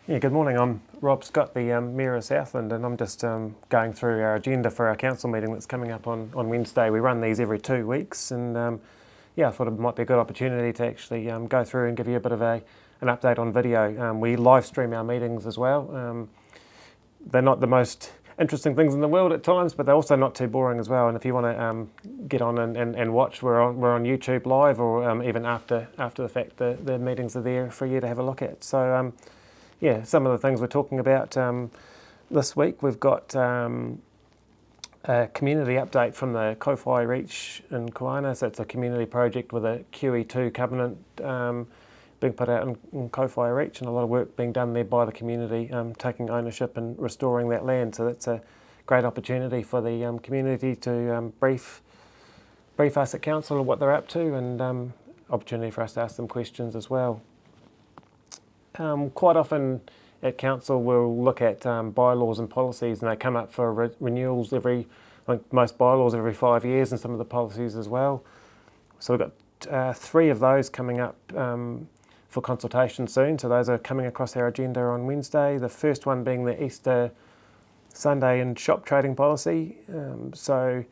Yeah, good morning. I'm Rob Scott, the Mayor of Southland, and I'm just going through our agenda for our council meeting that's coming up on Wednesday. We run these every 2 weeks, and I thought it might be a good opportunity to actually go through and give you a bit of an update on video. We live stream our meetings as well. They're not the most interesting things in the world at times, but they're also not too boring as well. And if you want to get on and watch, we're on YouTube live, or even after the fact, the meetings are there for you to have a look at. So. Some of the things we're talking about this week, we've got a community update from the Kowhai Reach in Kuana. So it's a community project with a QE2 covenant being put out in Kowhai Reach, and a lot of work being done there by the community, taking ownership and restoring that land. So that's a great opportunity for the community to brief us at council on what they're up to, and opportunity for us to ask them questions as well. Quite often at council we'll look at bylaws and policies, and they come up for renewals most bylaws every 5 years, and some of the policies as well. So we've got 3 of those coming up for consultation soon, so those are coming across our agenda on Wednesday. The first one being the Easter Sunday and shop trading policy. So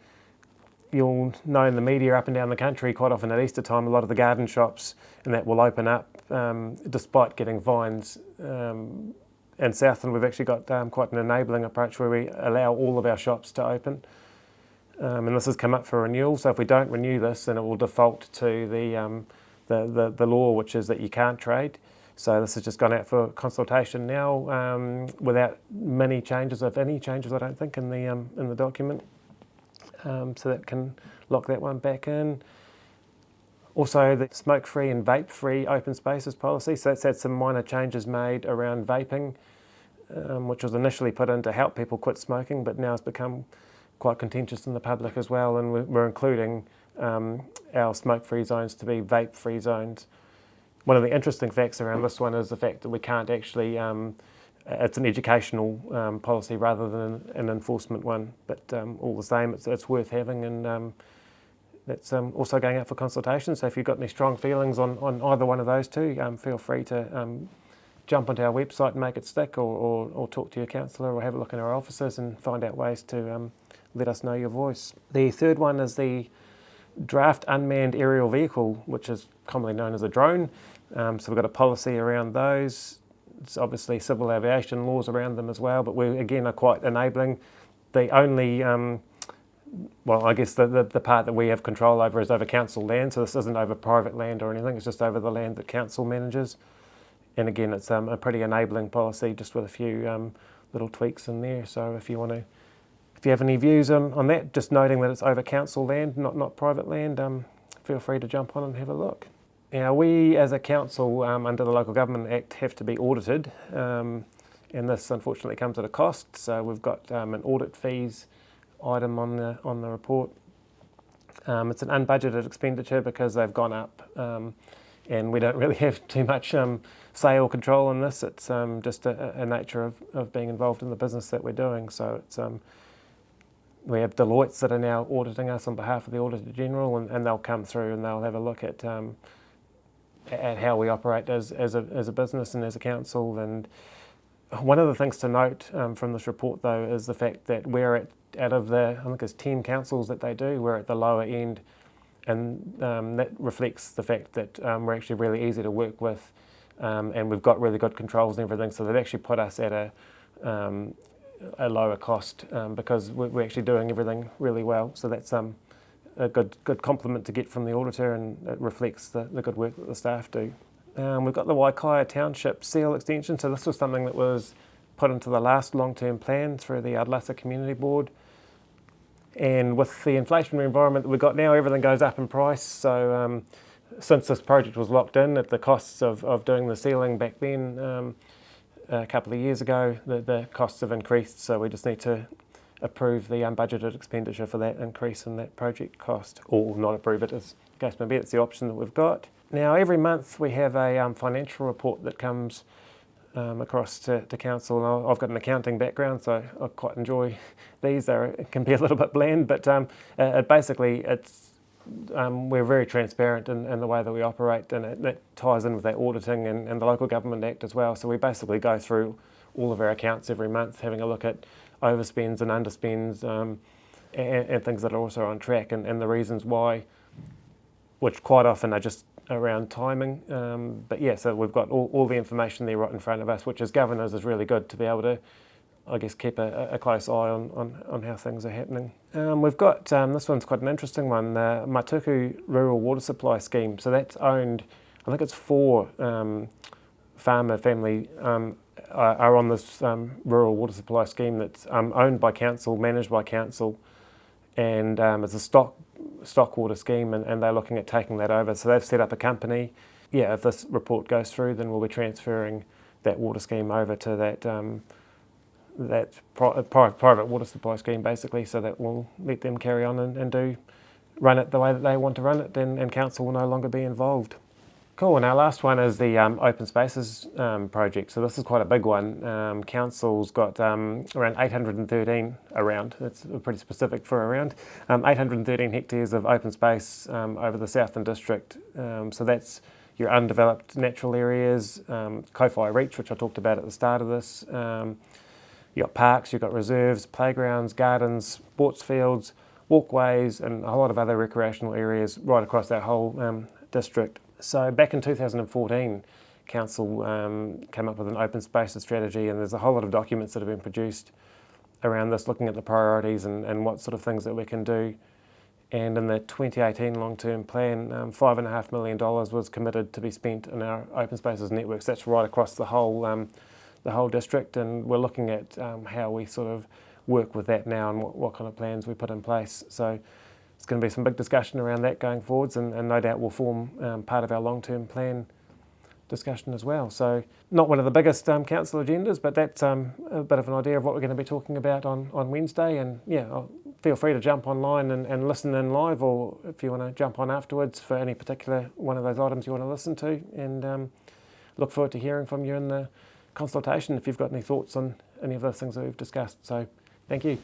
you'll know in the media up and down the country, quite often at Easter time, a lot of the garden shops and that will open up despite getting fines. In Southland, we've actually got quite an enabling approach where we allow all of our shops to open. And this has come up for renewal, so if we don't renew this, then it will default to the law, which is that you can't trade. So this has just gone out for consultation now, without many changes, if any changes, I don't think, in the document. So that can lock that one back in. Also, the smoke-free and vape-free open spaces policy. So that's had some minor changes made around vaping, which was initially put in to help people quit smoking, but now it's become quite contentious in the public as well. And we're including our smoke-free zones to be vape-free zones. One of the interesting facts around this one is the fact that we can't actually it's an educational policy rather than an enforcement one, but all the same, it's worth having, and that's also going out for consultation. So if you've got any strong feelings on either one of those two, feel free to jump onto our website and make it stick, or talk to your councillor, or have a look in our offices and find out ways to let us know your voice. The third one is the draft unmanned aerial vehicle, which is commonly known as a drone. So we've got a policy around those. It's obviously civil aviation laws around them as well, but we again are quite enabling. The only, I guess the part that we have control over is over council land, so this isn't over private land or anything, it's just over the land that council manages. And again, it's a pretty enabling policy, just with a few little tweaks in there. So if you have any views on that, just noting that it's over council land, not private land, feel free to jump on and have a look. Now, we as a council, under the Local Government Act, have to be audited, and this unfortunately comes at a cost. So we've got an audit fees item on the report. It's an unbudgeted expenditure because they've gone up, and we don't really have too much say or control in this. It's just a nature of being involved in the business that we're doing. So it's we have Deloitte's that are now auditing us on behalf of the Auditor General, and they'll come through and they'll have a look at how we operate as a business and as a council. And one of the things to note from this report, though, is the fact that we're out of the, I think it's 10 councils that they do, we're at the lower end, and that reflects the fact that we're actually really easy to work with, and we've got really good controls and everything. So they've actually put us at a lower cost because we're actually doing everything really well. So that's a good compliment to get from the auditor, and it reflects the good work that the staff do. We've got the Waikaia Township seal extension. So this was something that was put into the last long-term plan through the Adlasa Community Board. And with the inflationary environment that we've got now, everything goes up in price. So since this project was locked in at the costs of doing the sealing back then, a couple of years ago, the costs have increased. So we just need to approve the unbudgeted expenditure for that increase in that project cost, or not approve it, as the case may be. It's the option that we've got. Now, every month we have a financial report that comes across to council. And I've got an accounting background, so I quite enjoy these. It can be a little bit bland, but basically it's we're very transparent in the way that we operate, and that ties in with that auditing and the Local Government Act as well. So we basically go through all of our accounts every month, having a look at overspends and underspends, and things that are also on track, and the reasons why, which quite often are just around timing. But yeah, so we've got all the information there right in front of us, which as governors is really good to be able to, I guess, keep a close eye on how things are happening. We've got, this one's quite an interesting one, the Matuku Rural Water Supply Scheme. So that's owned, I think it's 4 farmer family are on this rural water supply scheme that's owned by council, managed by council, and it's a stock water scheme, and they're looking at taking that over. So they've set up a company. Yeah, if this report goes through, then we'll be transferring that water scheme over to that private water supply scheme, basically, so that we'll let them carry on and run it the way that they want to run it, and council will no longer be involved. Cool, and our last one is the open spaces project. So this is quite a big one. Council's got around 813 around, that's pretty specific for around, 813 hectares of open space over the Southland District. So that's your undeveloped natural areas, Kowhai Reach, which I talked about at the start of this. You've got parks, you've got reserves, playgrounds, gardens, sports fields, walkways, and a lot of other recreational areas right across that whole district. So back in 2014, Council came up with an open spaces strategy, and there's a whole lot of documents that have been produced around this, looking at the priorities and what sort of things that we can do. And in the 2018 long-term plan, $5.5 million was committed to be spent in our open spaces networks. That's right across the whole district, and we're looking at how we sort of work with that now and what kind of plans we put in place. So it's going to be some big discussion around that going forwards, and no doubt will form part of our long-term plan discussion as well. So not one of the biggest council agendas, but that's a bit of an idea of what we're going to be talking about on Wednesday. And yeah, feel free to jump online and listen in live, or if you want to jump on afterwards for any particular one of those items you want to listen to, and look forward to hearing from you in the consultation if you've got any thoughts on any of those things that we've discussed. So thank you.